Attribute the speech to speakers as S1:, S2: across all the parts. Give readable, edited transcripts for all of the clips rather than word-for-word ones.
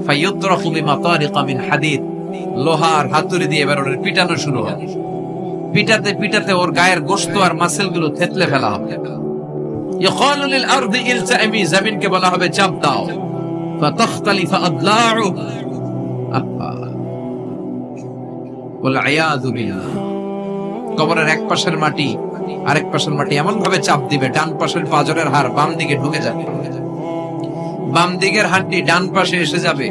S1: ফায়ুতরাফু বিমাতারিকা মিন হাদিদ, লোহার হাতুড়ি দিয়ে এবার ওর পিটানো শুরু হবে। পিটাতে পিটাতে ওর গায়ের গোশত আর মাসেল গুলো থেতলে ফেলা হবে। ইয়াকালু লিল আরদি ইলতাইমি, জমিনকে বলা হবে চাপ দাও। ফাতাখতালিফু আদলাউ, ওয়াল আয়াযু বিল্লাহ। কবরের এক পাশের মাটি আরেক পাশের মাটি এমন ভাবে চাপ দিবে, ডান পাশের পাঁজরের হাড় বাম দিকে ঢুকে যাবে, বাম দিকের হাড্ডি ডান পাশে এসে যাবে।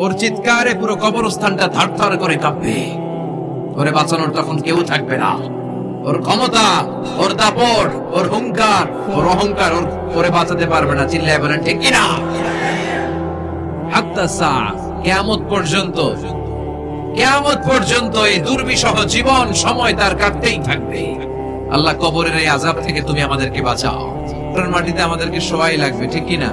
S1: ওর চিৎকারে পুরো কবরস্থানটা থারথার করে কাঁপবে। ওরে বাঁচানোর তখন কেউ থাকবে না। ওর ক্ষমতা, ওর দাপট, ওর হুঙ্কার, ওর অহংকার ওরে বাঁচাতে পারবে না। চিল্লায় বলেন ঠিক কিনা? হাত্তা সা, কিয়ামত পর্যন্ত, কিয়ামত পর্যন্ত এই দুর্বিষহ জীবন সময় তার কাটতেই থাকবে। আল্লাহ, কবরের এই আযাব থেকে তুমি আমাদেরকে বাঁচাও। মাটিতে আমাদেরকে সবাই লাগবে, ঠিক কিনা?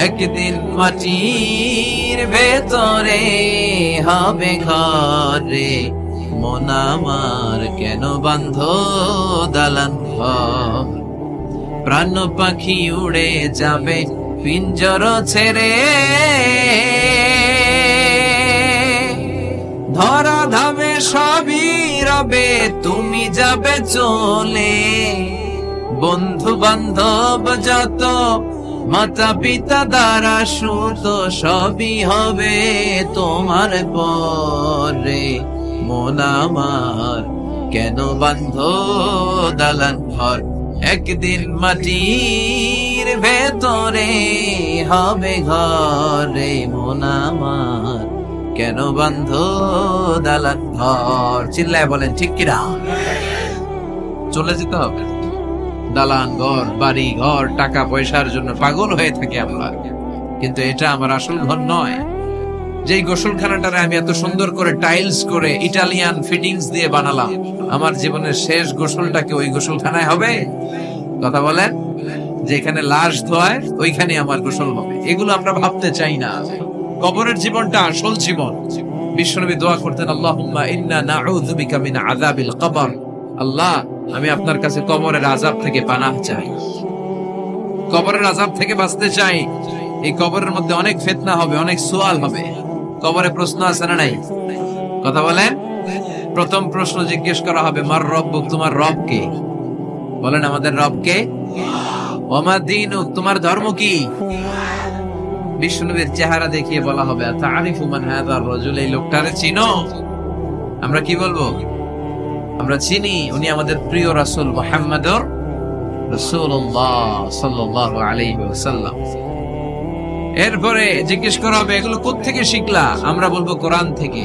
S1: একদিন মাটির ভেতরে হবে ঘরে, মন আমার কেন বাঁধ দালান ঘর। প্রাণ পাখি উড়ে যাবে পিঞ্জর ছেড়ে, ধরা ধামে সবই রবে, তুমি যাবে চলে। বন্ধু বান্ধব যত, মাতা পিতা দ্বারা সুত, সবই হবে তোমার পরে। মন আমার কেন বাঁধ দালান ঘর, একদিন মাটির ভেতরে হবে ঘরে। মন আমার কেন বাঁধ দালান ঘর। চিল্লায় বলেন ঠিক কিনা? চলে যেতে হবে। দালান ঘর, বাড়ি ঘর, টাকা পয়সার জন্য পাগল হয়ে থাকি আমরা, কিন্তু এটা আমার আসল ঘর নয়। যেই গোসলখানাটারে আমি এত সুন্দর করে টাইলস করে ইটালিয়ান ফিটিংস দিয়ে বানালাম, আমার জীবনের শেষ গোসলটা কি ওই গোসলখানায় হবে? কথা বলেন। যেখানে লাশ ধোয় ওইখানে আমার গোসল হবে, এগুলো আমরা ভাবতে চাই না। কবরের জীবনটা আসল জীবন। বিশ্বনবী দোয়া করতেন, আল্লাহুম্মা ইন্না নাউযু বিকা মিন আযাবিল কবর। আল্লাহ, আমি আপনার কাছে কবরের আযাব থেকে পানাহ চাই, কবরের আযাব থেকে বাঁচতে চাই। এই কবরের মধ্যে অনেক ফিতনা হবে, অনেক সুয়াল হবে। কবরে প্রশ্ন আছে না নাই? কথা বলেন। প্রথম প্রশ্ন জিজ্ঞেস করা হবে, মার রব্বুক, তোমার রব কে? বলেন আমাদের রব কে? ওয়া মা দীনুক, তোমার ধর্ম কি? বিশ্বনবীর চেহারা দেখিয়ে বলা হবে, তাআরিফু মান হাযার রাজুল, এই লোকটারে চিনো? আমরা কি বলবো? আমরা চিনি, উনি আমাদের প্রিয় রাসূল মুহাম্মদুর রাসূলুল্লাহ সাল্লাল্লাহু আলাইহি ওয়াসাল্লাম। এরপরে জিজ্ঞেস করা হবে, এগুলো কোত্থেকে শিখলা? আমরা বলবো কোরআন থেকে।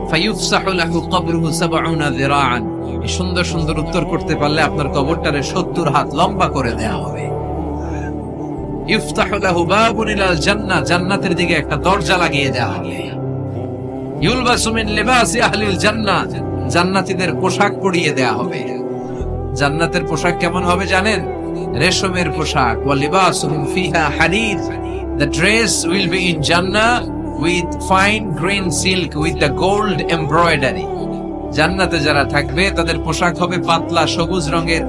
S1: ফায়ুফসাহু লাহু কবরুহু ৭০ যিরাআন, এই সুন্দর সুন্দর উত্তর করতে পারলে আপনার কবরটারে ৭০ হাত লম্বা করে দেয়া হবে। ইফতাহু লাহু বাবুন ইলাল জান্নাহ, জান্নাতের দিকে একটা দরজা লাগিয়ে দেয়া হবে। ইউলবাসু মিন লিবাসি আহলিল জান্নাহ, জান্নাতীদের পোশাক পরিয়ে দেয়া হবে। জান্নাতের পোশাক কেমন হবে জানেন? রেশমের পোশাক। ওয়া লিবাসুহুম ফিহা হারির, the dress will be in Jannah with fine green silk with the gold embroidery. জান্নাতে যারা থাকবে তাদের পোশাক হবে পাতলা সবুজ রঙের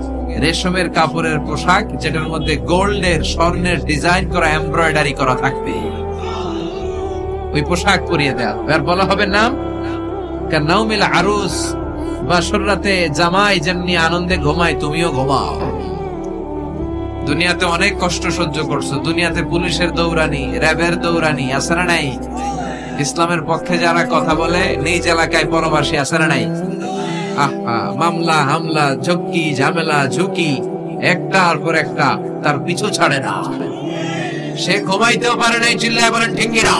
S1: রেশমের কাপড়ের পোশাক, যেটার মধ্যে গোল্ডের, স্বর্ণের ডিজাইন করা, এমব্রয়ডারি করা থাকবে। ওই পোশাক পরিয়ে দেয়া হবে। আর বলা হবে নাম কানাউমিল আরুস, বাসর রাতে জামাই যেমনি আনন্দে ঘুমায় তুমিও ঘুমাও। দুনিয়াতে অনেক কষ্ট সহ্য করছো, দুনিয়াতে পুলিশের দৌড়ানি, র্যাবের দৌড়ানি, আছে না নাই? ইসলামের পক্ষে যারা কথা বলে নিজ এলাকায় পরবাসী, আছে না নাই? মামলা হামলা, ঝক্কি ঝামেলা, ঝুঁকি একটার পর একটা, তার পিছু ছাড়ে না। সে ঘুমাইতেও পারে নাই। চিল্লায় বলেন ঠিক কিনা?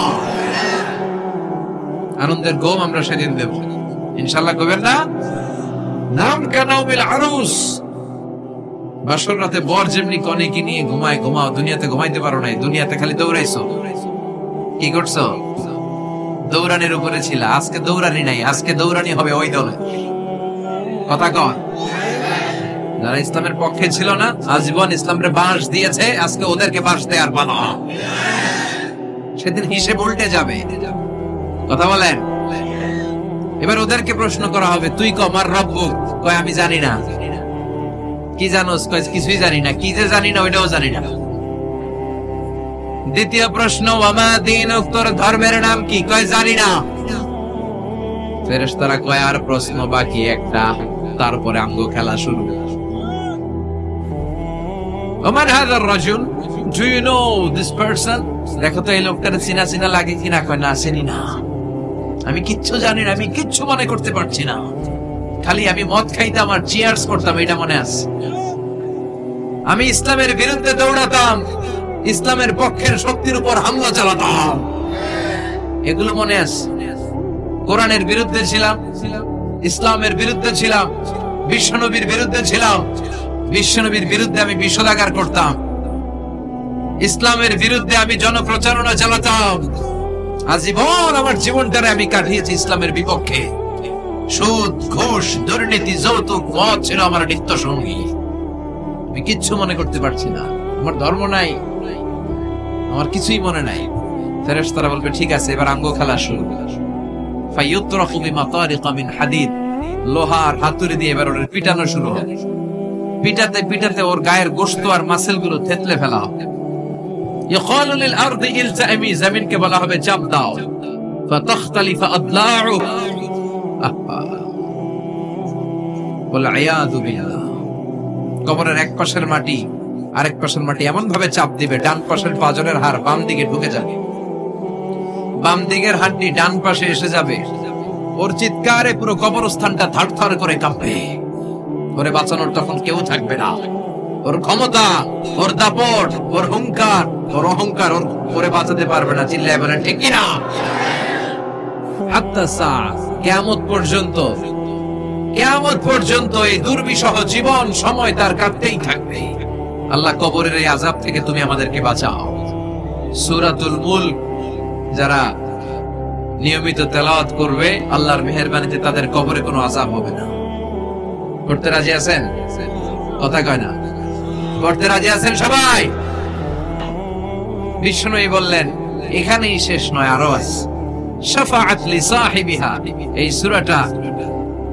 S1: আনন্দের ঘুম আমরা সেদিন দেব ইনশাআল্লাহ। কবেন না? নাম কানাউমিল আরুস, বাসর রাতে বর যেমনি কনেকে নিয়ে ঘুমায় ঘুমাও। দুনিয়াতে ঘুমাইতে পারো নাই, দুনিয়াতে খালি দৌড়াইছো। কি করছো? দৌড়ানির উপরে ছিল। আজকে দৌড়ানি নাই, আজকে দৌড়ানি হবে ওই দলে। কথা কন। যারা ইসলামের পক্ষে ছিল না, আজীবন ইসলামের বাঁশ দিয়েছে, আজকে ওদেরকে বাঁশ দেয়ার পালা। সেদিন হিসেব উল্টে যাবে। কথা বলেন। এবার ওদেরকে প্রশ্ন করা হবে, তুই ক মার রব্বুক? কয় আমি জানি না। কি জানোস? কয় কিছুই জানি না। কি যে জানি না ওইটাও জানি না। দ্বিতীয় প্রশ্ন, ওয়ামা দীনুক, তোর ধর্মের নাম কি? কয় জানি না। ফেরেশতারা কয় আর প্রশ্ন বাকি একটা, তারপরে আঙ্গ খেলা শুরু। ওমান হাযার রাজুল, do you know this person? দেখো তো এই লোকটার চিনা চিনা লাগে কিনা। কয় না, চিনি না, আমি কিচ্ছু জানি না, আমি কিচ্ছু মনে করতে পারছি না, খালি আমি মদ খাইতাম আর চিয়ার্স করতাম, এটা মনে আছে। আমি ইসলামের বিরুদ্ধে দৌড়াতাম, ইসলামের পক্ষের শক্তির উপর হামলা চালাতাম, এগুলো মনে আছে। কোরআনের বিরুদ্ধে ছিলাম, ইসলামের বিরুদ্ধে ছিলাম, বিশ্বনবীর বিরুদ্ধে ছিলাম, বিশ্বনবীর বিরুদ্ধে আমি বিষোদাগার করতাম, ইসলামের বিরুদ্ধে আমি জনপ্রচারণা চালাতাম। আজীবন আমার জীবনটারে আমি কাটিয়েছি ইসলামের বিপক্ষে। সুদ, ঘুষ, দুর্নীতি, যৌতুক, মদ ছিল আমার নিত্য সঙ্গী। আমি কিচ্ছু মনে করতে পারছি না, আমার ধর্ম নাই, আমার কিছুই মনে নাই। ফেরেশতারা বলবে ঠিক আছে, এবার আঙ্গ খেলা শুরু। ফায়ুতরাফু বিমাতারিকা মিন হাদিদ, লোহার হাতুড়ি দিয়ে এবার ওর পিটানো শুরু হবে। পিটাতে পিটাতে ওর গায়ের গোশত আর মাসেল গুলো থেতলে ফেলা হবে। ইয়াকালু লিল আরদি ইলতাইমি, জমিনকে বলা হবে চাপ দাও। ফাতাখতালিফু আদলাউ, ওয়াল আয়াযু বিল্লাহ। কবরের এক পাশের মাটি আরেক পাশের মাটি এমন ভাবে চাপ দিবে, ডান পাশের পাঁজরের হাড় বাম দিকে ঢুকে যাবে, বাম দিকের হাড্ডি ডান পাশে এসে যাবে। ওর চিৎকারে পুরো কবরস্থানটা থারথার করে কাঁপবে। ওরে বাঁচানোর তখন কেউ থাকবে না। ওর ক্ষমতা, ওর দাপট, ওর হুঙ্কার, ওর অহংকার ওরে বাঁচাতে পারবে না। চিল্লায় বলেন ঠিক কিনা? হাত্তা সা, কিয়ামত পর্যন্ত, কিয়ামত পর্যন্ত এই দুর্বিষহ জীবন সময় তার কাটতেই থাকবে। আল্লাহ কবরের এই আযাব থেকে তুমি আমাদেরকে বাঁচাও। সূরাতুল মুলক যারা নিয়মিত তেলাওয়াত করবে, আল্লাহর মেহেরবানিতে তাদের কবরে কোনো আযাব হবে না। পড়তে রাজি আছেন? কথা কয় না। পড়তে রাজি আছেন সবাই? বিষ্ণুই বললেন এখানেই শেষ নয়, আরো আছে। শাফাআত লিসাহিবিহা, এই সূরাটা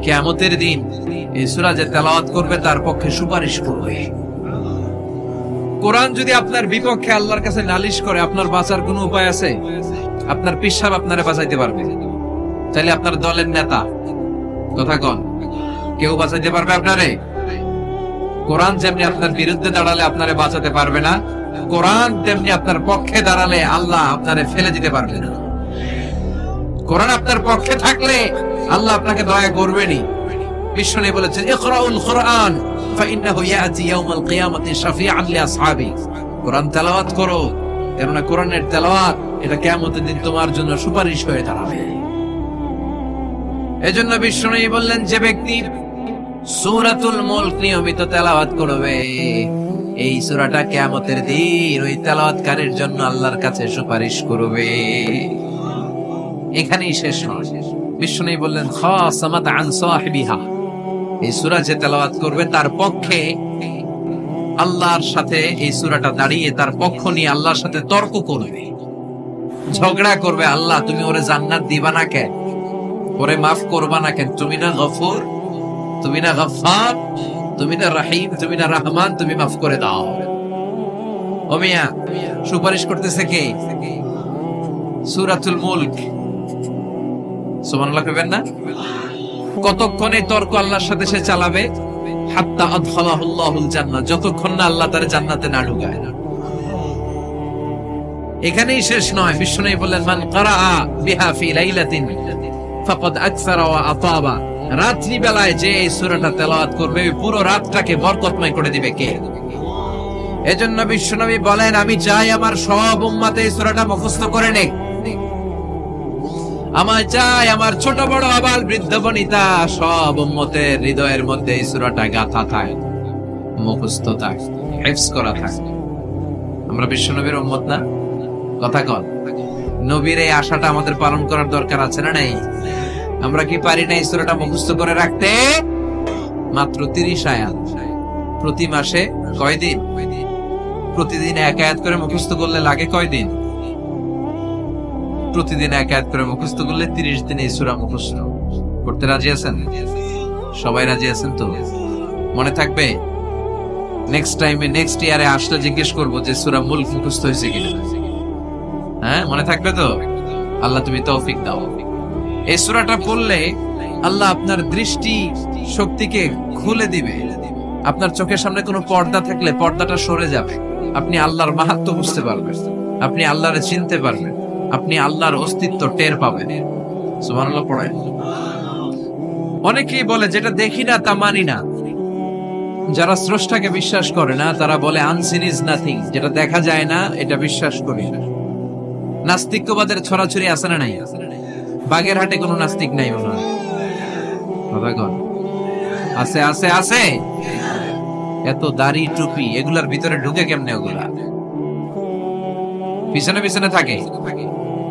S1: কিয়ামতের দিন এই সূরা যে তেলাওয়াত করবে তার পক্ষে সুপারিশ করবে। কোরআন যদি আপনার বিপক্ষে আল্লাহর কাছে নালিশ করে, আপনার বাঁচার কোনো উপায় আছে? আপনার পীর সাহেব আপনারে বাঁচাইতে পারবে? তাহলে আপনার দলের নেতা, কথা কন, কেউ বাঁচাইতে পারবে আপনারে? কোরআন যেমনি আপনার বিরুদ্ধে দাঁড়ালে আপনারে বাঁচাতে পারবে না, কোরআন তেমনি আপনার পক্ষে দাঁড়ালে আল্লাহ আপনারে ফেলে দিতে পারবে না। কোরআন আপনার পক্ষে থাকলে আল্লাহ আপনাকে দয়া করবেনই। বিষ্ণু বলেছেন ইকরাউল কুরআন ফাইন্নাহু ইয়াতি ইয়াউমাল কিয়ামাতি শাফিআন লিআসহাবি, কোরআন তেলাওয়াত করো, কেননা কোরআনের তেলাওয়াত এটা কিয়ামতের দিন তোমার জন্য সুপারিশ হয়ে দাঁড়াবে। এজন্য বিষ্ণু বললেন যে ব্যক্তি সূরাতুল মুলক নিয়মিত তেলাওয়াত করবে, এই সূরাটা কিয়ামতের দিন ওই তেলাওয়াতকারীর জন্য আল্লাহর কাছে সুপারিশ করবে। এখানেই শেষ নয়, বিষ্ণু বললেন খাসামাত আন সাহিবিহা, এই সূরা যে তেলাওয়াত করবে তার পক্ষে আল্লাহর সাথে এই সূরাটা দাঁড়িয়ে তার পক্ষ নিয়ে আল্লাহর সাথে তর্ক করবে, ঝগড়া করবে। আল্লাহ তুমি ওরে জান্নাত দিবা না কেন? ওরে মাফ করবা না কেন? তুমি না গফুর, তুমি না গফফার, তুমি না রহিম, তুমি না রহমান, তুমি মাফ করে দাও। ও মিয়া, সুপারিশ করতেছে কে? সূরাতুল মুলক। সুবহানাল্লাহ কইবেন না? কতক্ষণ এই তর্ক আল্লাহর সাথে সে চালাবে? হাত্তা আদখালাহুল্লাহুল জান্নাহ, যতক্ষণ না আল্লাহ তার জান্নাতে না ঢুকায়। এখানেই শেষ নয়, বিষ্ণু বললেন মান ক্বারাআ বিহা ফি লাইলাতিন ফাকাদ আকসারা ওয়া আতাবা, রাত্রি বেলায় যে এই সূরাটা তেলাওয়াত করবে পুরো রাতটাকে বরকতময় করে দিবে কে? এজন্য বিশ্বনবী বলেন আমি চাই আমার সব উম্মত এই সূরাটা মুখস্থ করে নেক। আমার চাই আমার ছোট বড় আবাল বৃদ্ধ বনিতা সব উম্মতের হৃদয়ের মধ্যে এই সূরাটা গাঁথা থাকে, মুখস্থ থাকে, হিফজ করা থাকে। আমরা বিশ্বনবীর উম্মত না? কথা কন। নবীর এই আশাটা আমাদের পালন করার দরকার আছে না নাই? আমরা কি পারি না এই সূরাটা মুখস্থ করে রাখতে? মাত্র 30 আয়াত, প্রতি মাসে কয়দিন? প্রতিদিন এক আয়াত করে মুখস্থ করলে লাগে কয়দিন? প্রতিদিন এক আয়াত করে মুখস্থ করলে 30 দিনে এই সূরা মুখস্থ করতে রাজি আছেন? সবাই রাজি আছেন তো? মনে থাকবে? নেক্সট টাইমে নেক্সট ইয়ারে আসলে জিজ্ঞেস করবো যে সূরা মুলক মুখস্থ হয়েছে কিনা। হ্যাঁ, মনে থাকবে তো? আল্লাহ তুমি তৌফিক দাও। এই সূরাটা পড়লে আল্লাহ আপনার দৃষ্টি শক্তিকে খুলে দিবে। আপনার চোখের সামনে কোনো পর্দা থাকলে পর্দাটা সরে যাবে। আপনি আল্লাহর মাহাত্ম্য বুঝতে পারবেন, আপনি আল্লাহরে চিনতে পারবেন, আপনি আল্লাহর অস্তিত্ব টের পাবেন। সুবহানাল্লাহ পড়েন। অনেকেই বলে যেটা দেখি না তা মানি না। যারা স্রষ্টাকে বিশ্বাস করে না তারা বলে আনসিন ইজ নাথিং, যেটা দেখা যায় না এটা বিশ্বাস করি না। নাস্তিক্যবাদের ছড়াছড়ি আছে না নাই? বাগেরহাটে কোনো নাস্তিক নাই মনে হয়? কথা কন। আছে আছে আছে। এত দাড়ি টুপি এগুলার ভিতরে ঢুকে কেমনে? ওগুলা পিছনে পিছনে থাকে,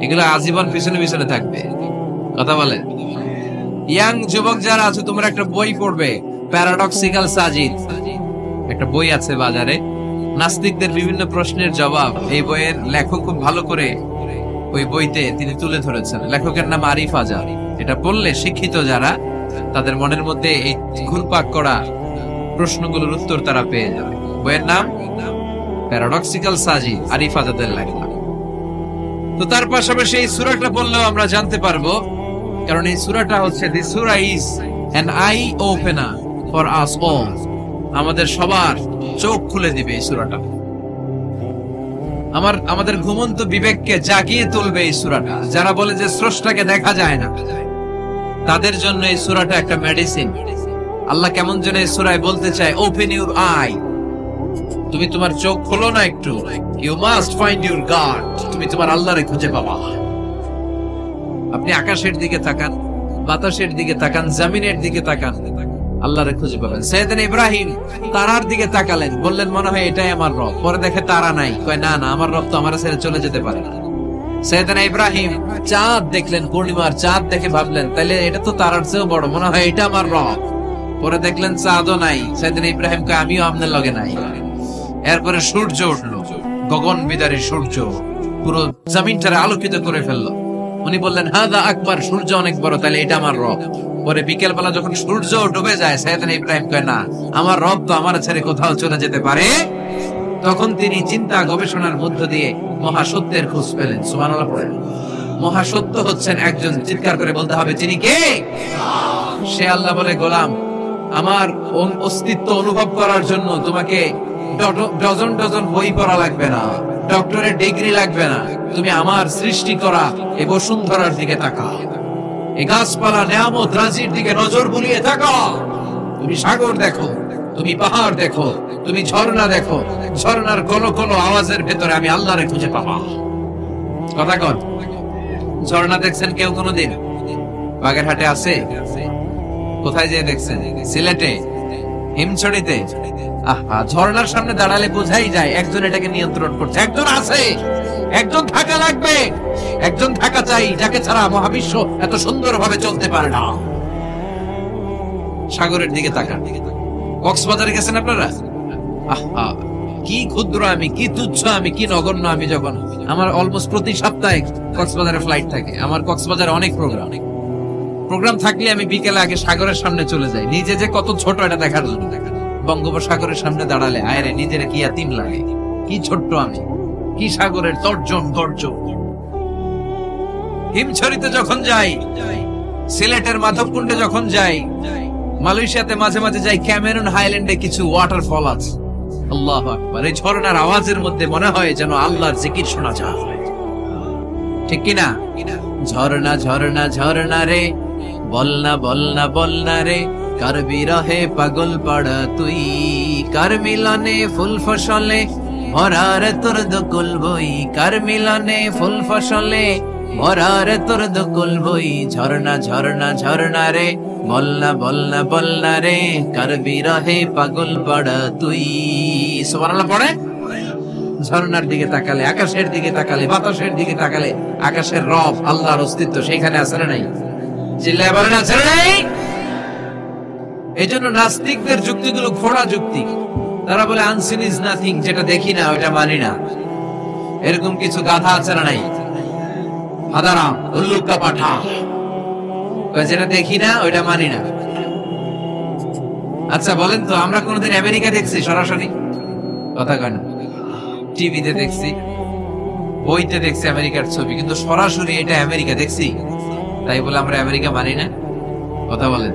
S1: এগুলা আজীবন পিছনে পিছনে থাকবে। কথা বলে। ইয়াং যুবক যারা আছে তোমরা একটা বই পড়বে, প্যারাডক্সিক্যাল সাজিদ, একটা বই আছে বাজারে, নাস্তিকদের বিভিন্ন প্রশ্নের জবাব। এই বইয়ের লেখক খুব ভালো করে ওই বইতে তিনি তুলে ধরেছেন। লেখকের নাম আরিফ আজাদ। এটা পড়লে শিক্ষিত যারা, তাদের মনের মধ্যে এই ঘুরপাক করা প্রশ্নগুলোর উত্তর তারা পেয়ে যাবে। বইয়ের নাম প্যারাডক্সিক্যাল সাজিদ, আরিফ আজাদের লেখা। তো তার পাশাপাশি এই সূরাটা পড়লেও আমরা জানতে পারবো, কারণ এই সূরাটা হচ্ছে দি সূরা is an eye opener for us all. আমাদের সবার চোখ খুলে দিবে এই সূরাটা। আমাদের ঘুমন্ত বিবেককে জাগিয়ে তুলবে এই সূরাটা। যারা বলে যে স্রষ্টাকে দেখা যায় না, তাদের জন্য এই সূরাটা একটা মেডিসিন। আল্লাহ কেমন যেন এই সূরায় বলতে চায়, ওপেন ইউর আই, তুমি তোমার চোখ খোলো না একটু। You must find your god, তুমি তোমার আল্লাহরে খুঁজে পাবা। আপনি আকাশের দিকে তাকান, বাতাসের দিকে তাকান, জমিনের দিকে তাকান, আল্লাহরে খুঁজে পাবেন। সাইয়েদনা ইব্রাহিম তারার দিকে তাকালেন, বললেন মনে হয় এটাই আমার রব। পরে দেখে তারা নাই, কয় না না, আমার রব তো আমার ছেড়ে চলে যেতে পারে না। সাইয়েদনা ইব্রাহিম চাঁদ দেখলেন, পূর্ণিমার চাঁদ দেখে ভাবলেন তাইলে এটা তো তারার চেয়েও বড়, মনে হয় এটা আমার রব। পরে দেখলেন চাঁদও নাই। সাইয়েদনা ইব্রাহিম কয় আমিও আপনার লগে নাই। এরপরে সূর্য উঠলো, গগন বিদারী সূর্য পুরো জমিনটারে আলোকিত করে ফেললো। উনি বললেন হাদা আকবার, সূর্য অনেক বড়, তাহলে এটা আমার রব। পরে বিকেল বেলা যখন সূর্য ডুবে যায়, সাইয়েদনা ইব্রাহিম কয় না, আমার রব তো আমার ছেড়ে কোথাও চলে যেতে পারে। তখন তিনি চিন্তা গবেষণার মধ্য দিয়ে মহাসত্যের খোঁজ পেলেন। সুবহানাল্লাহ পড়েন। মহাসত্য হচ্ছেন একজন, চিৎকার করে বলতে হবে তিনি কে? সে আল্লাহ বলে, গোলাম আমার অস্তিত্ব অনুভব করার জন্য তোমাকে ডজন ডজন বই পড়া লাগবে না, ডক্টরের ডিগ্রি লাগবে না। তুমি আমার সৃষ্টি করা এই বসুন্ধরার দিকে তাকাও, এই গাছপালা নিয়ামত রাজির দিকে নজর বুলিয়ে তাকাও। তুমি সাগর দেখো, তুমি পাহাড় দেখো, তুমি ঝর্ণা দেখো, ঝর্ণার কোনো কোনো আওয়াজের ভেতরে আমি আল্লাহরে খুঁজে পাবা। কথা কর। ঝর্ণা দেখছেন কেউ কোনোদিন? বাগেরহাটে আছে? কোথায় যেয়ে দেখছেন? সিলেটে, হিমছড়িতে। আহা, ঝর্ণার সামনে দাঁড়ালে বোঝাই যায় একজন এটাকে নিয়ন্ত্রণ করছে। একজন আছে, একজন থাকা লাগবে, একজন থাকা চাই, যাকে ছাড়া মহাবিশ্ব এত সুন্দরভাবে চলতে পারে না। সাগরের দিকে তাকান। কক্সবাজারে গেছেন আপনারা? আহা, কি ক্ষুদ্র আমি, কি তুচ্ছ আমি, কি নগণ্য আমি। যখন আমার অলমোস্ট প্রতি সপ্তাহে কক্সবাজারে ফ্লাইট থাকে, আমার কক্সবাজারে অনেক প্রোগ্রাম থাকলে আমি বিকেলে আগে সাগরের সামনে চলে যাই, নিজে যে কত ছোট এটা দেখার জন্য। বঙ্গোপসাগরের সামনে দাঁড়ালে আয়রে নিজের কি ইয়াতিম লাগে, কি ছোট্ট আমি, কি সাগরের তর্জন গর্জন। হিমছড়িতে যখন যাই, সিলেটের মাধবকুণ্ডে যখন যাই, মালয়েশিয়াতে মাঝে মাঝে যাই, ক্যামেরুন হাইল্যান্ডে কিছু ওয়াটারফল আছে। আল্লাহু আকবার। এই ঝর্ণার আওয়াজের মধ্যে মনে হয় যেন আল্লাহর জিকির শোনা যায়, ঠিক কিনা? ঝর্ণা ঝর্ণা ঝর্ণা রে, বলনা বলনা বলনা রে, কার বিরহে পাগল পাড়া তুই, কার মিলনে ফুল ফসলে ভরার তোর দকুল বই, কার মিলনে ফুল ফসলে ভরার তোর দকুল বই। ঝর্ণা ঝর্ণা ঝর্ণা রে, বলনা বলনা বলনা রে, কার বিরহে পাগল পাড়া তুই। সুবহানাল্লাহ পড়ে। ঝর্ণার দিকে তাকালে, আকাশের দিকে তাকালে, বাতাসের দিকে তাকালে আকাশের রব আল্লাহর অস্তিত্ব সেখানে আছে না নাই? চিল্লায় বলেন আছে না নাই? এই জন্য নাস্তিকদের যুক্তিগুলো খোড়া যুক্তি। তারা বলে আনসিন ইজ নাথিং, যেটা দেখি না ওটা মানি না। এরকম কিছু গাধা আছে না নাই? হাদারাম, উল্লুকা পাঠা, যেটা দেখি না ওইটা মানি না। আচ্ছা বলেন তো, আমরা কোনোদিন আমেরিকা দেখছি সরাসরি? কথা কয় না। টিভিতে দেখছি, বইতে দেখছি আমেরিকার ছবি, কিন্তু সরাসরি এটা আমেরিকা দেখছি, তাই বলে আমরা আমেরিকা মানি না? কথা বলেন।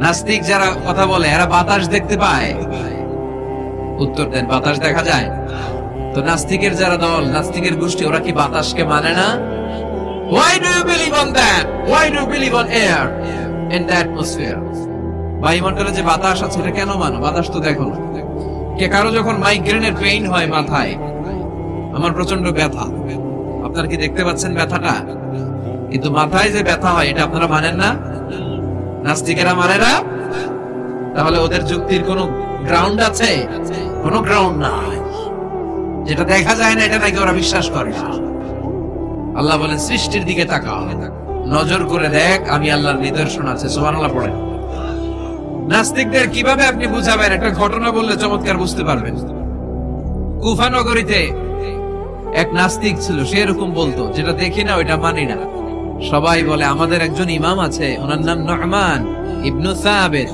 S1: নাস্তিক যারা কথা বলে এরা বাতাস দেখতে পায়? উত্তর দেন, বাতাস দেখা যায়? তো নাস্তিকের যারা দল, নাস্তিকের গোষ্ঠী, ওরা কি বাতাসকে মানে না? Why do you believe on that? Why do you believe on air in the atmosphere? বায়ুমণ্ডলে যে বাতাস আছে এটা কেন মানো? বাতাস তো দেখো না। কে কারো যখন মাইগ্রেনের পেইন হয় মাথায়, আমার প্রচন্ড ব্যথা, আপনারা কি দেখতে পাচ্ছেন ব্যথাটা? কিন্তু মাথায় যে ব্যথা হয় এটা আপনারা মানেন না, নাস্তিকেরা মানে না। তাহলে ওদের যুক্তির কোনো গ্রাউন্ড আছে? কোনো গ্রাউন্ড নাই। যেটা দেখা যায় না এটা নাকি ওরা বিশ্বাস করে না। আল্লাহ বলেন সৃষ্টির দিকে তাকা, নজর করে দেখ, আমি আল্লাহর নিদর্শন আছে। সুবহানাল্লাহ পড়েন। নাস্তিকদের কিভাবে আপনি বুঝাবেন? একটা ঘটনা বললে চমৎকার বুঝতে পারবেন। কুফা নগরীতে এক নাস্তিক ছিল, সে এরকম বলতো, যেটা দেখি না ওইটা মানি না। সবাই বলে আমাদের একজন ইমাম আছে, ওনার নাম নু'মান ইবনু সাবিত,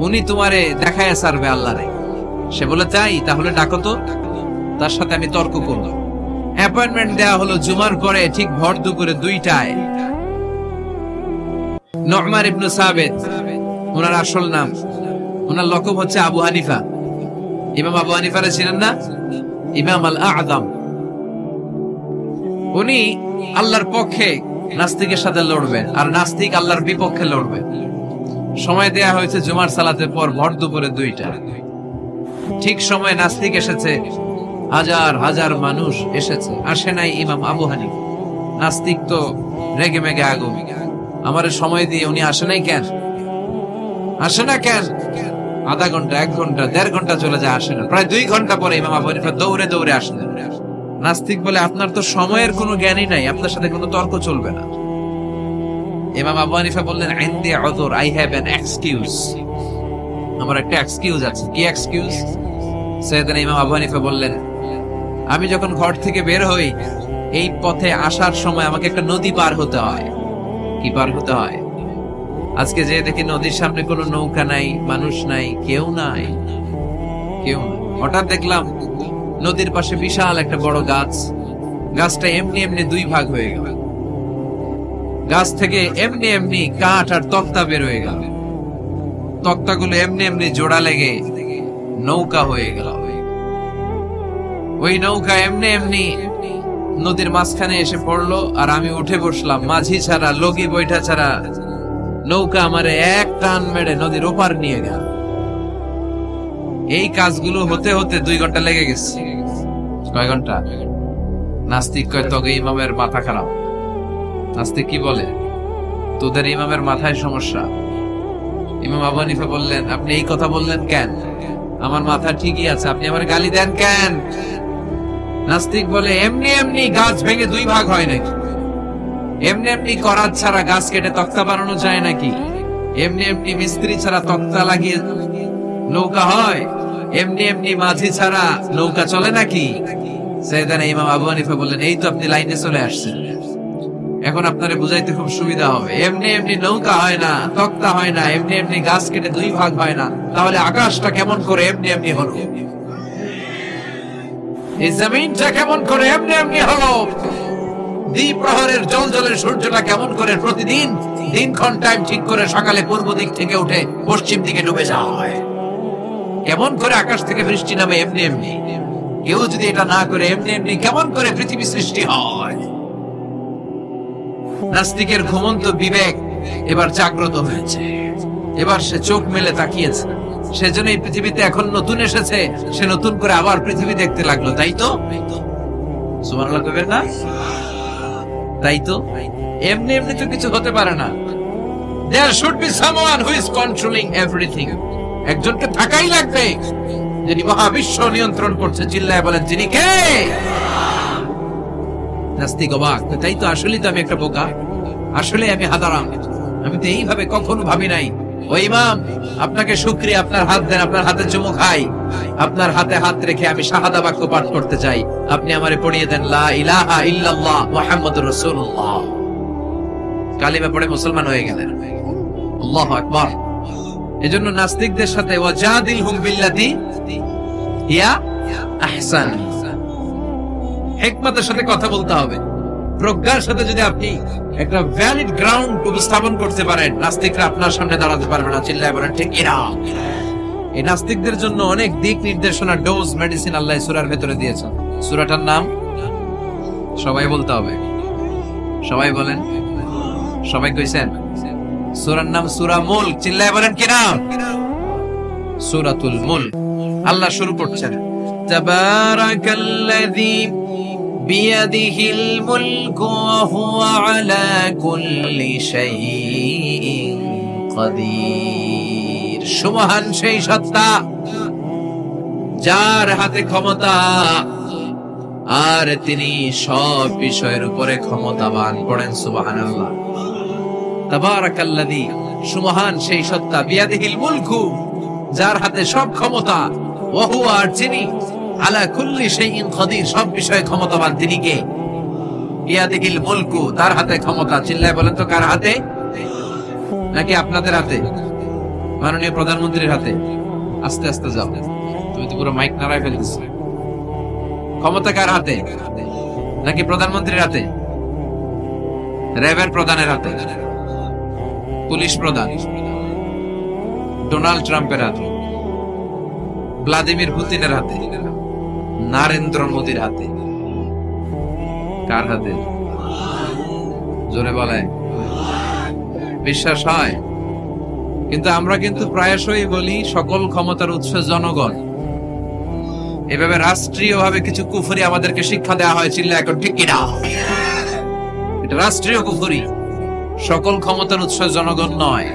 S1: উনি তোমারে দেখায় সারবে আল্লাহরে। সে বলে তাই, তাহলে ডাকো তো, তার সাথে আমি তর্ক করব। অ্যাপয়েন্টমেন্ট দেওয়া হলো জুমার পরে ঠিক ভর দুপুরে 2টায়। নু'মান ইবনু সাবিত ওনার আসল নাম, ওনার লকব হচ্ছে আবু হানিফা। ইমাম আবু হানিফারে ছিলেন না? ইমাম আল আযম। উনি আল্লাহর পক্ষে নাস্তিকের সাথে লড়বেন, আর নাস্তিক আল্লাহর বিপক্ষে লড়বে। সময় দেয়া হয়েছে জুমার সালাতের পর ভর দুপুরে 2টা। ঠিক সময় নাস্তিক এসেছে, হাজার হাজার মানুষ এসেছে, আসে নাই ইমাম আবু হানিফা। নাস্তিক তো রেগে মেগে আগুন, আমার সময় দিয়ে উনি আসে নাই কেন? আসে না কেন? আধা ঘন্টা, 1 ঘন্টা, 1.5 ঘন্টা চলে যায়, আসে না। প্রায় 2 ঘন্টা পরে ইমাম আবু হানিফা দৌড়ে দৌড়ে আসলেন। নাস্তিক বলে আপনার তো সময়ের কোনো জ্ঞানই নাই, আপনার সাথে কোনো তর্ক চলবে না। ইমাম আবু হানিফা বললেন ইনদি উযর, আই হ্যাভ অ্যান এক্সকিউজ, আমার একটা এক্সকিউজ আছে। কি এক্সকিউজ? সাইয়েদনা ইমাম আবু হানিফা বললেন, আমি যখন ঘর থেকে বের হই, এই পথে আসার সময় আমাকে একটা নদী পার হতে হয়। কি পার হতে হয়? আজকে যে দেখি নদীর সামনে কোনো নৌকা নাই, মানুষ নাই, কেউ নাই, কেউ নাই। হঠাৎ দেখলাম নদীর পাশে বিশাল একটা বড় গাছ, গাছটা এমনি এমনি 2 ভাগ হয়ে গেল। গাছ থেকে এমনি এমনি কাঠ আর তক্তা বের হয়ে গেল। তক্তাগুলো এমনি এমনি জোড়া লেগে নৌকা হয়ে গেল। ওই নৌকা এমনি এমনি নদীর মাঝখানে এসে পড়লো, আর আমি উঠে বসলাম। মাঝি ছাড়া, লগি বৈঠা ছাড়া নৌকা আমারে এক টান মেরে নদীর ওপার নিয়ে গেল। এই কাজগুলো হতে হতে 2 ঘন্টা লেগে গেছে। কয় ঘন্টা? নাস্তিক কয় তোকে ইমামের মাথা খারাপ। নাস্তিক কি বলে? তোদের ইমামের মাথায় সমস্যা। ইমাম আবু হানিফা বললেন, আপনি এই কথা বললেন কেন? আমার মাথা ঠিকই আছে, আপনি আমার গালি দেন কেন? নাস্তিক বলে এমনি এমনি গাছ ভেঙে 2 ভাগ হয় নাকি? এমনি এমনি করাত ছাড়া গাছ কেটে তক্তা বানানো যায় নাকি? এমনি এমনি মিস্ত্রি ছাড়া তক্তা লাগিয়ে নৌকা হয়? এমনি এমনি মাঝি ছাড়া নৌকা চলে নাকি? সাইয়েদনা ইমাম আবু হানিফা বললেন, এই তো আপনি লাইনে চলে আসছেন, এখন আপনারে বুঝাইতে খুব সুবিধা হবে। এমনি এমনি নৌকা হয় না, তক্তা হয় না, এমনি এমনি গাছ কেটে 2 ভাগ হয় না, তাহলে আকাশটা কেমন করে এমনি এমনি হলো? এই জমিনটা কেমন করে এমনি এমনি হলো? দ্বিপ্রহরের জলজলের সূর্যটা কেমন করে প্রতিদিন দিনক্ষণ টাইম ঠিক করে সকালে পূর্ব দিক থেকে উঠে পশ্চিম দিকে ডুবে যায়? কেমন করে আকাশ থেকে বৃষ্টি নামে এমনি এমনি? কেউ যদি এটা না করে এমনি এমনি কেমন করে পৃথিবী সৃষ্টি হয়? নাস্তিকের ঘুমন্ত বিবেক এবার জাগ্রত হয়েছে, এবার সে চোখ মেলে তাকিয়েছে। সেজন্য এই পৃথিবীতে এখন নতুন এসেছে, সে নতুন করে আবার পৃথিবী দেখতে লাগলো। তাই তো? সুবহানাল্লাহ কইবেন না? তাই তো? এমনি এমনি তো কিছু হতে পারে না। There should be someone who is controlling everything. একজনকে থাকাই লাগবে যিনি মহাবিশ্ব নিয়ন্ত্রণ করছে। চিল্লায় বলেন, যিনি কে? নাস্তিক অবাক, তাই তো, আসলেই তো আমি একটা বোকা, আসলে আমি হাদারাম, আমি তো এইভাবে কখনো ভাবি নাই। ও ইমাম, আপনাকে শুকরিয়া, আপনার হাত দেন, আপনার হাতে চুমু খাই, আপনার হাতে হাত রেখে আমি শাহাদা বাক্য পাঠ করতে চাই, আপনি আমারে পড়িয়ে দেন লা ইলাহা ইল্লাল্লাহ মুহাম্মাদুর রাসূলুল্লাহ। কালিমা পড়ে মুসলমান হয়ে গেলেন। আল্লাহু আকবার। এজন্য নাস্তিকদের সাথে ওয়াজাদিলহুম বিল্লাতি হিয়া আহসান, হিকমতের সাথে কথা বলতে হবে। প্রজ্ঞার সাথে যদি আপনি একটা ভ্যালিড গ্রাউন্ড উপস্থাপন করতে পারেন, নাস্তিকরা আপনার সামনে দাঁড়াতে পারবে না। চিল্লায় বলেন ঠিক কিনা? এই নাস্তিকদের জন্য অনেক দিক নির্দেশনা, ডোজ, মেডিসিন আল্লাহ সূরার ভেতরে দিয়েছেন। সূরাটার নাম সবাই বলতে হবে। সবাই বলেন, সবাই কইছেন? সূরার নাম সূরা মুলক। চিল্লায় বলেন কি নাম? সূরাতুল মুলক। আল্লাহ শুরু করছেন, তাবারাকাল্লাযী বিয়াদিহিল মুলকু ওয়া হুয়া আলা কুল্লি শাইইন কাদির। সুবহান সেই সত্তা যার হাতে ক্ষমতা, আর তিনি সব বিষয়ের উপরে ক্ষমতাবান। পড়েন সুবহানাল্লাহ। তাবারাকাল্লাযী, সুবহান সেই সত্তা, বিয়াদিহিল মুলকু, যার হাতে সব ক্ষমতা, ওয়া হুয়া, আর যিনি আলা কুল্লি শাইইন কাদির, সব বিষয়ে ক্ষমতাবান। তিনি কে? বিয়াদিহিল মুলকু, তার হাতে ক্ষমতা। চিল্লায় বলেন তো কার হাতে? নাকি আপনাদের হাতে? মাননীয় প্রধানমন্ত্রীর হাতে? আস্তে আস্তে যাও, তুমি তো পুরো মাইক নাড়ায় ফেলতেছ। ক্ষমতা কার হাতে? নাকি প্রধানমন্ত্রীর হাতে? র্যাবের প্রধানের হাতে? পুলিশ প্রধান ডোনাল্ড ট্রাম্পের হাতে? ভ্লাদিমির পুতিনের হাতে? নরেন্দ্র মোদীর হাতে? কার হাতে? জোরে বলে বিশ্বাস হয়? কিন্তু আমরা কিন্তু প্রায়শই বলি সকল ক্ষমতার উৎস জনগণ। এভাবে রাষ্ট্রীয়ভাবে কিছু কুফরি আমাদেরকে শিক্ষা দেওয়া হয়। চিল্লা এখন ঠিক কিনা? এটা রাষ্ট্রীয় কুফরি। সকল ক্ষমতার উৎস জনগণ নয়,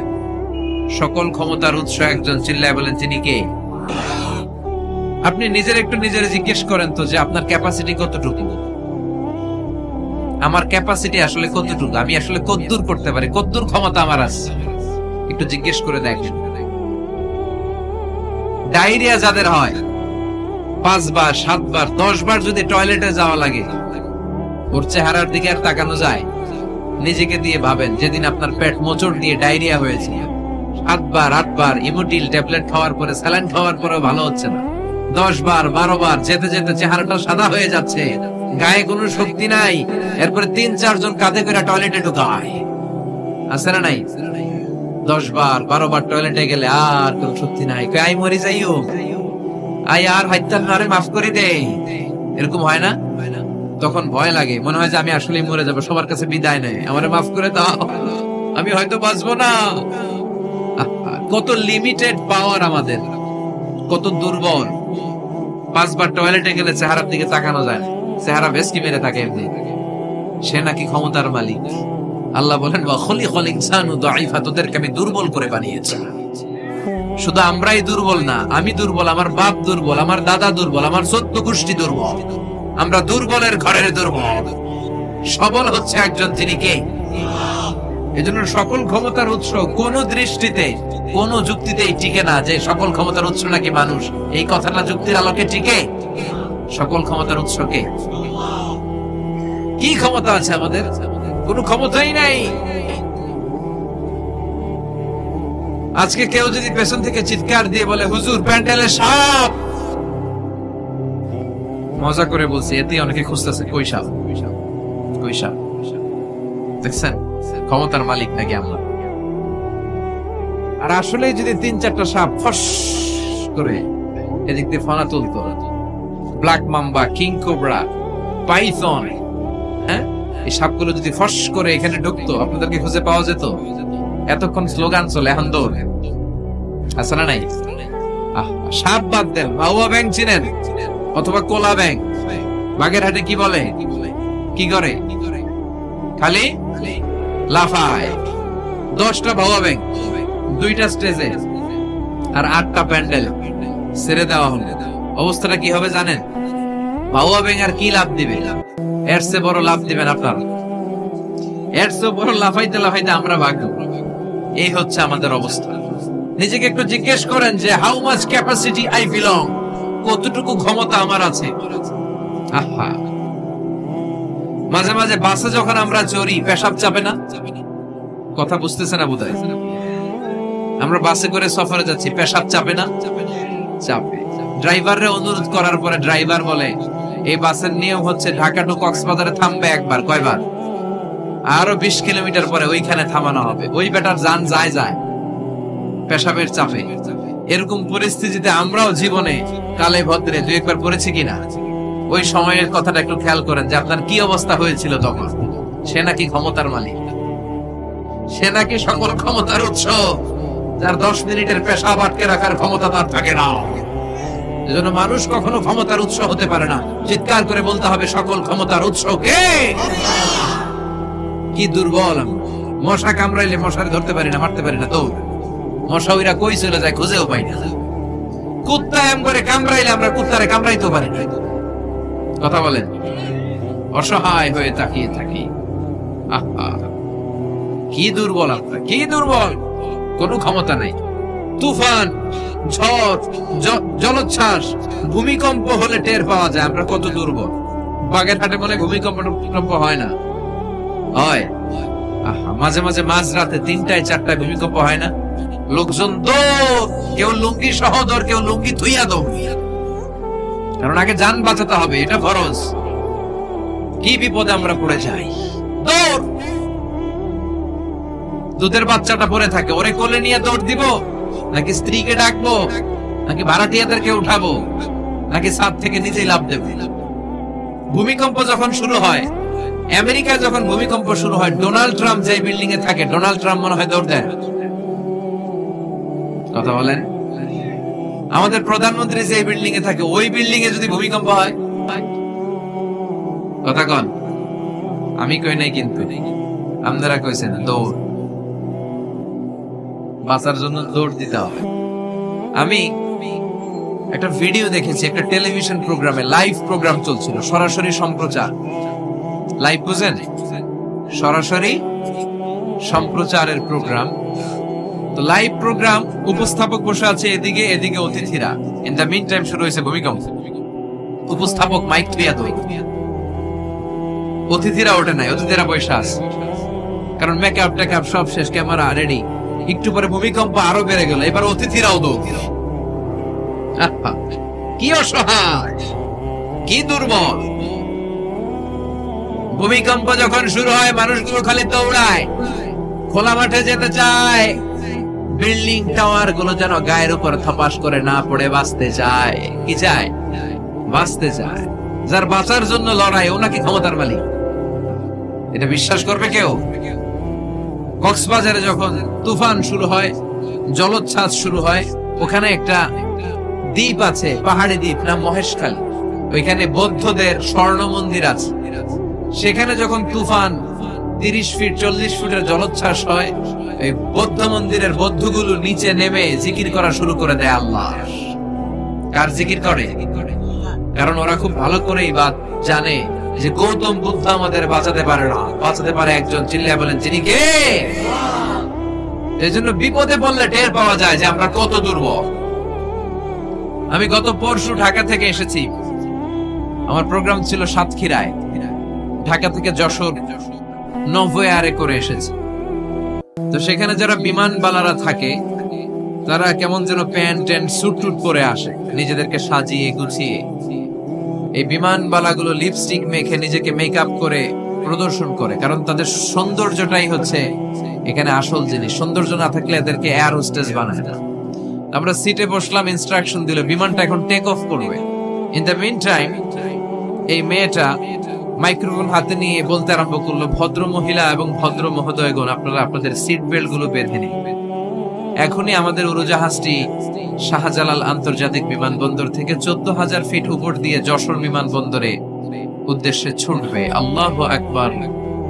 S1: সকল ক্ষমতার উৎস একজন। চিল্লায় বলেন তিনি কে? আপনি নিজের একটু নিজের জিজ্ঞেস করেন তো যে আপনার ক্যাপাসিটি কতটুকু? আমার ক্যাপাসিটি আসলে কতটুকু? আমি আসলে কতদূর করতে পারি? কতদূর ক্ষমতা আমার আছে? একটু জিজ্ঞেস করে দেখেন। ডায়রিয়া যাদের হয়, 5 বার 7 বার 10 বার যদি টয়লেটে যাওয়া লাগে, ওর চেহারার দিকে আর তাকানো যায়? নিজেকে দিয়ে ভাবেন, যেদিন আপনার পেট মোচড় দিয়ে ডায়রিয়া হয়েছে, 7 বার 8 বার ইমোটিল ট্যাবলেট খাওয়ার পরে, স্যালাইন খাওয়ার পরেও ভালো হচ্ছে না, 10 বার 12 বার যেতে যেতে চেহারাটা সাদা হয়ে যাচ্ছে, গায়ে কোনো শক্তি নাই, এরপরে 3-4 জন কাঁধে করে টয়লেটে ঢুকায়, আছে না নাই? 10 বার 12 বার টয়লেটে গেলে আর কোনো শক্তি নাই, আই মরি যাইও, আই আর হাইতাম না, মাফ করে দে, এরকম হয় না? তখন ভয় লাগে, মনে হয় যে আমি আসলেই মরে যাবো, সবার কাছে বিদায় নেই, আমারে মাফ করে দাও, আমি হয়তো বাঁচবো না। কত লিমিটেড পাওয়ার আমাদের, কত দুর্বল। 5 বার টয়লেটে গেলে চেহারার দিকে তাকানো যায়, চেহারা ভেস্কি মেরে থাকে এমনি। সে নাকি ক্ষমতার মালিক। আল্লাহ বলেন ওয়া খুলিকাল ইনসানু দাঈফা, তোদেরকে আমি দুর্বল করে বানিয়েছি। শুধু আমরাই দুর্বল না, আমি দুর্বল, আমার বাপ দুর্বল, আমার দাদা দুর্বল, আমার 14 গোষ্ঠী দুর্বল। আমরা দুর্বলের ঘরের দুর্বল। সবল হচ্ছে একজন, তিনি কে? এজন্য সকল ক্ষমতার উৎস কোন দৃষ্টিতে, কোন যুক্তিতেই টিকে না যে সকল ক্ষমতার উৎস নাকি মানুষ। এই কথাটা যুক্তির আলোকে টিকে? সকল ক্ষমতার উৎস কে? কি ক্ষমতা আছে আমাদের? কোনো ক্ষমতাই নাই। আজকে কেউ যদি পেছন থেকে চিৎকার দিয়ে বলে হুজুর প্যান্ডেলে সাপ, মজা করে বলছি, এতে অনেকে খুঁজতেছে কই সাপ, কই সাপ। দেখছেন ক্ষমতার মালিক নাকি আমরা? আর আসলে যদি 3-4টা সাপ ফস করে এদিক দিয়ে ফানা তুলতো, black mamba, king cobra, python, হ্যাঁ, এই সাপগুলো যদি ফস করে এখানে ঢুকতো, আপনাদেরকে খুঁজে পাওয়া যেত? এতক্ষণ স্লোগান চলে, এখন দৌড়। আছে না নাই? সাপ বাদ দেন, মাওয়া ব্যাং চিনেন অথবা কোলা ব্যাং? বাগেরহাটে কি বলে, কি করে? খালি লাফায়। 10টা ভাওয়া ব্যাং, 2টা স্টেজে আর 8টা প্যান্ডেল ছেড়ে দেওয়া হলো, অবস্থাটা কি হবে জানেন? ভাওয়া ব্যাং আর কি লাভ দিবে? এর চেয়ে বড় লাভ দিবেন আপনারা। এর চেয়ে বড় লাফাইতে লাফাইতে আমরা ভাগবো। এই হচ্ছে আমাদের অবস্থা। নিজেকে একটু জিজ্ঞেস করেন যে how much capacity I belong, কতটুকু ক্ষমতা আমার আছে। আহা, মাঝে মাঝে বাসে যখন আমরা চড়ি, পেশাব চাপে না? কথা বুঝতেছে না বোধহয়। আমরা বাসে করে সফরে যাচ্ছি, পেশাব চাপে না? চাপে। ড্রাইভাররে অনুরোধ করার পরে ড্রাইভার বলে এই বাসের নিয়ম হচ্ছে ঢাকা টু কক্সবাজারে থামবে একবার, কয়বার? আরো 20 কিলোমিটার পরে ওইখানে থামানো হবে। ওই বেটার যান যায় পেশাবের চাপে। এরকম পরিস্থিতিতে আমরাও জীবনে কালে ভদ্রে দুই একবার পড়েছি কিনা? ওই সময়ের কথাটা একটু খেয়াল করেন যে আপনার কি অবস্থা হয়েছিল তখন। সে নাকি ক্ষমতার মালিক, সে নাকি সকল ক্ষমতার উৎস, যার 10 মিনিটের পেশাব আটকে রাখার ক্ষমতা তার থাকে না। এজন্য মানুষ কখনো ক্ষমতার উৎস হতে পারে না। চিৎকার করে বলতে হবে, সকল ক্ষমতার উৎস কে? কি দুর্বল আমি। মশা কামড়াইলে মশারে ধরতে পারি না, মারতে পারি না, তো মশা ওইরা কই চলে যায় খুঁজেও পাই না। কুত্তা এম করে কামড়াইলে আমরা কুত্তারে কামড়াইতেও পারি না। কথা বলেন, অসহায় হয়ে তাকিয়ে থাকি। আহা, কি দুর্বল আপনারা, কি দুর্বল। কোনো ক্ষমতা নাই। তুফান, ঝড়, জলোচ্ছ্বাস, ভূমিকম্প হলে টের পাওয়া যায় আমরা কত দুর্বল। বাগেরহাটে মনে ভূমিকম্প হয় না? হয়। মাঝে মাঝে মাঝরাতে 3টায় 4টায় ভূমিকম্প হয় না? লোকজন দৌড়, কেউ লুঙ্গি সহ দৌড়, কেউ লুঙ্গি থুইয়া দৌড়। কারণ আগে জান বাঁচাতে হবে, এটা ফরজ। কি বিপদে আমরা পড়ে যাই। দৌড়। দুধের বাচ্চাটা পড়ে থাকে, ওরে কোলে নিয়ে দৌড় দিব, নাকি স্ত্রীকে ডাকবো, নাকি ভাড়াটিয়াদেরকে উঠাবো, নাকি ছাদ থেকে নিচেই লাফ দেব? ভূমিকম্প যখন শুরু হয়, আমেরিকায় যখন ভূমিকম্প শুরু হয়, ডোনাল্ড ট্রাম্প যে বিল্ডিং এ থাকে, ডোনাল্ড ট্রাম্প মনে হয় দৌড় দেয়। কথা বলেন, আমাদের প্রধানমন্ত্রী যে বিল্ডিং এ থাকে, ওই বিল্ডিং এ যদি ভূমিকম্প হয়, কথা কন, আমি কই নাই কিন্তু আপনারা কইছেন দৌড়। বাঁচার জন্য দৌড় দিতে হবে। আমি একটা ভিডিও দেখেছি, একটা টেলিভিশন প্রোগ্রামে, লাইভ প্রোগ্রাম চলছিল, সরাসরি সম্প্রচার। লাইভ বুঝেন? সরাসরি সম্প্রচারের প্রোগ্রাম। তো লাইভ প্রোগ্রাম, উপস্থাপক বসে আছে এদিকে, এদিকে অতিথিরা। ইন দ্য মিন টাইম শুরু হয়েছে ভূমিকম্প। উপস্থাপক মাইক থুইয়া দই, অতিথিরা ওঠে নাই, অতিথিরা বসে আছে, কারণ মেকআপ টেকআপ সব শেষ, ক্যামেরা রেডি। একটু পরে ভূমিকম্প আরো বেড়ে গেল, এবার অতিথিরাও দৌড়। কি অসহায়, কি দুর্বল। ভূমিকম্প যখন শুরু হয়, মানুষগুলো খালি দৌড়ায়, খোলা মাঠে যেতে চায়। বিল্ডিং টাওয়ার গুলো যেন গায়ের উপর থপাস করে না পড়ে বাঁচতে চায়। কি চায়? বাঁচতে চায়। যার বাঁচার জন্য লড়াই, ও নাকি ক্ষমতার মালিক। এটা বিশ্বাস করবে কেউ? কক্সবাজারে যখন তুফান শুরু হয়, জলোচ্ছ্বাস শুরু হয়, ওখানে একটা দ্বীপ আছে, পাহাড়ি দ্বীপ, নাম মহেশখালী। ওইখানে বৌদ্ধদের স্বর্ণ মন্দির আছে। সেখানে যখন তুফান 30 ফিট 40 ফুটের জলোচ্ছ্বাস হয়, এই বৌদ্ধ মন্দিরের বৌদ্ধগুলো নিচে নেমে জিকির করা শুরু করে দেয় আল্লাহ। কার জিকির করে? কারণ ওরা খুব ভালো করেই জানে যে গৌতম বুদ্ধ আমাদের বাঁচাতে পারে না, বাঁচাতে পারে একজন। চিল্লায়া বলেন, যিনি কে? এই জন্য বিপদে পড়লে টের পাওয়া যায় যে আমরা কত দুর্বল। আমি গত পরশু ঢাকা থেকে এসেছি। আমার প্রোগ্রাম ছিল সাতক্ষীরায়। ঢাকা থেকে যশোর নভোয়ারে করে এসেছি। তো সেখানে যারা বিমানবালারা থাকে, তারা কেমন যেন প্যান্ট ট্যান্ট স্যুট টুট পরে আসে, নিজেদেরকে সাজিয়ে গুছিয়ে। এই বিমানবালাগুলো লিপস্টিক মেখে নিজেকে মেকআপ করে প্রদর্শন করে, কারণ তাদের সৌন্দর্যটাই হচ্ছে এখানে আসল জিনিস। সৌন্দর্য না থাকলে এদেরকে এয়ার হোস্টেস বানায় না। আমরা সিটে বসলাম, ইনস্ট্রাকশন দিল বিমানটা এখন টেক অফ করবে। ইন দ্য মিন টাইম এই মেয়েটা মাইক্রোফোন হাতে নিয়ে বলতে আরম্ভ করলো, ভদ্র মহিলা এবং ভদ্র মহোদয়গণ, আপনারা আপনাদের সিট বেল্ট গুলো বেঁধে নিন। এখনই আমাদের উড়োজাহাজটি শাহজালাল আন্তর্জাতিক বিমানবন্দর থেকে 14,000 ফিট উপর দিয়ে যশোর বিমানবন্দরে উদ্দেশ্যে ছুটবে। আল্লাহু আকবার,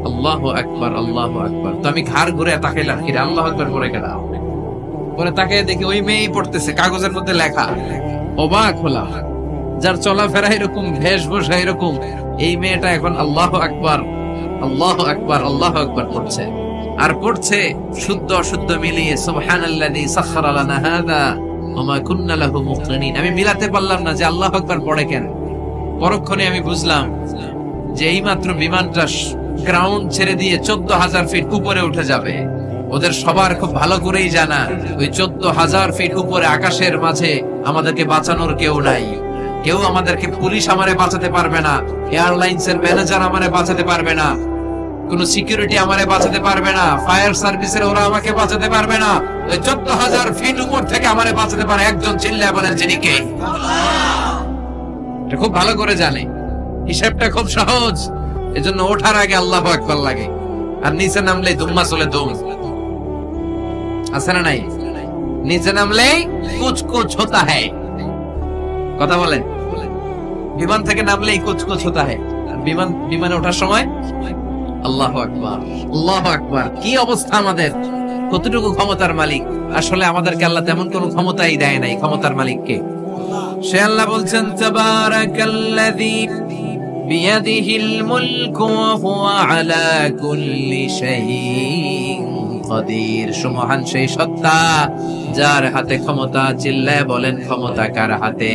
S1: আল্লাহু আকবার, আল্লাহু আকবার। তো আমি ঘাড় ঘুরে তাকাইলাম, কি রে আল্লাহু আকবার করে গেলাম। পরে তাকিয়ে দেখি ওই মেয়েই পড়তেছে, কাগজের মধ্যে লেখা। অবাক হলাম, যার চলাফেরা এরকম, বেশভূষা এরকম, এই মেয়েটা এখন আল্লাহু আকবার, আল্লাহু আকবার, আল্লাহু আকবার পড়ছে। আর পড়ছে শুদ্ধ অশুদ্ধ মিলিয়ে, সুবহানাল্লাযী সাখখারা লানা হাযা ওয়া মা কুন্না লাহু মুকরিনিন। আমি মিলাতে পারলাম না যে আল্লাহু আকবার পড়ে কেন। পরক্ষণে আমি বুঝলাম যে এই মাত্র বিমানটা গ্রাউন্ড ছেড়ে দিয়ে 14,000 ফিট উপরে উঠে যাবে। ওদের সবার খুব ভালো করেই জানা, ওই 14,000 ফিট উপরে আকাশের মাঝে আমাদেরকে বাঁচানোর কেউ নাই। কেউ আমাদেরকে, পুলিশ আমারে বাঁচাতে পারবে না, এয়ারলাইন্স এর ম্যানেজার আমারে বাঁচাতে পারবে না, কোন সিকিউরিটি আমারে বাঁচাতে পারবে না, ফায়ার সার্ভিসের ওরা আমাকে বাঁচাতে পারবে না। 14,000 ফিট উপর থেকে আমারে বাঁচাতে পারে একজন, চিল্লায় বলেন যিনি কে? এটা খুব ভালো করে জানে, হিসাবটা খুব সহজ। এজন্য ওঠার আগে আল্লাহু আকবার লাগে, আর নিচে নামলে দুম্মা চলে দুম। আছে না নাই? নিচে নামলে কুছ কুছ হোতা হ্যায়। কথা বলেন, বিমান থেকে নামলেই কুছ কুছ হোতা হ্যায়, আর বিমানে ওঠার সময় আল্লাহু আকবার, আল্লাহু আকবার। কি অবস্থা আমাদের, কতটুকু ক্ষমতার মালিক। আসলে আমাদেরকে আল্লাহ তেমন কোনো ক্ষমতাই দেয় নাই, ক্ষমতার মালিককে সে আল্লাহ বলছেন, তাবারাকাল্লাযী বিয়াদিহিল মুলকু ওয়া হুয়া আলা কুল্লি শাইইন কাদির। সুমহান সেই সত্তা যার হাতে ক্ষমতা। চিল্লায় বলেন ক্ষমতা কার হাতে?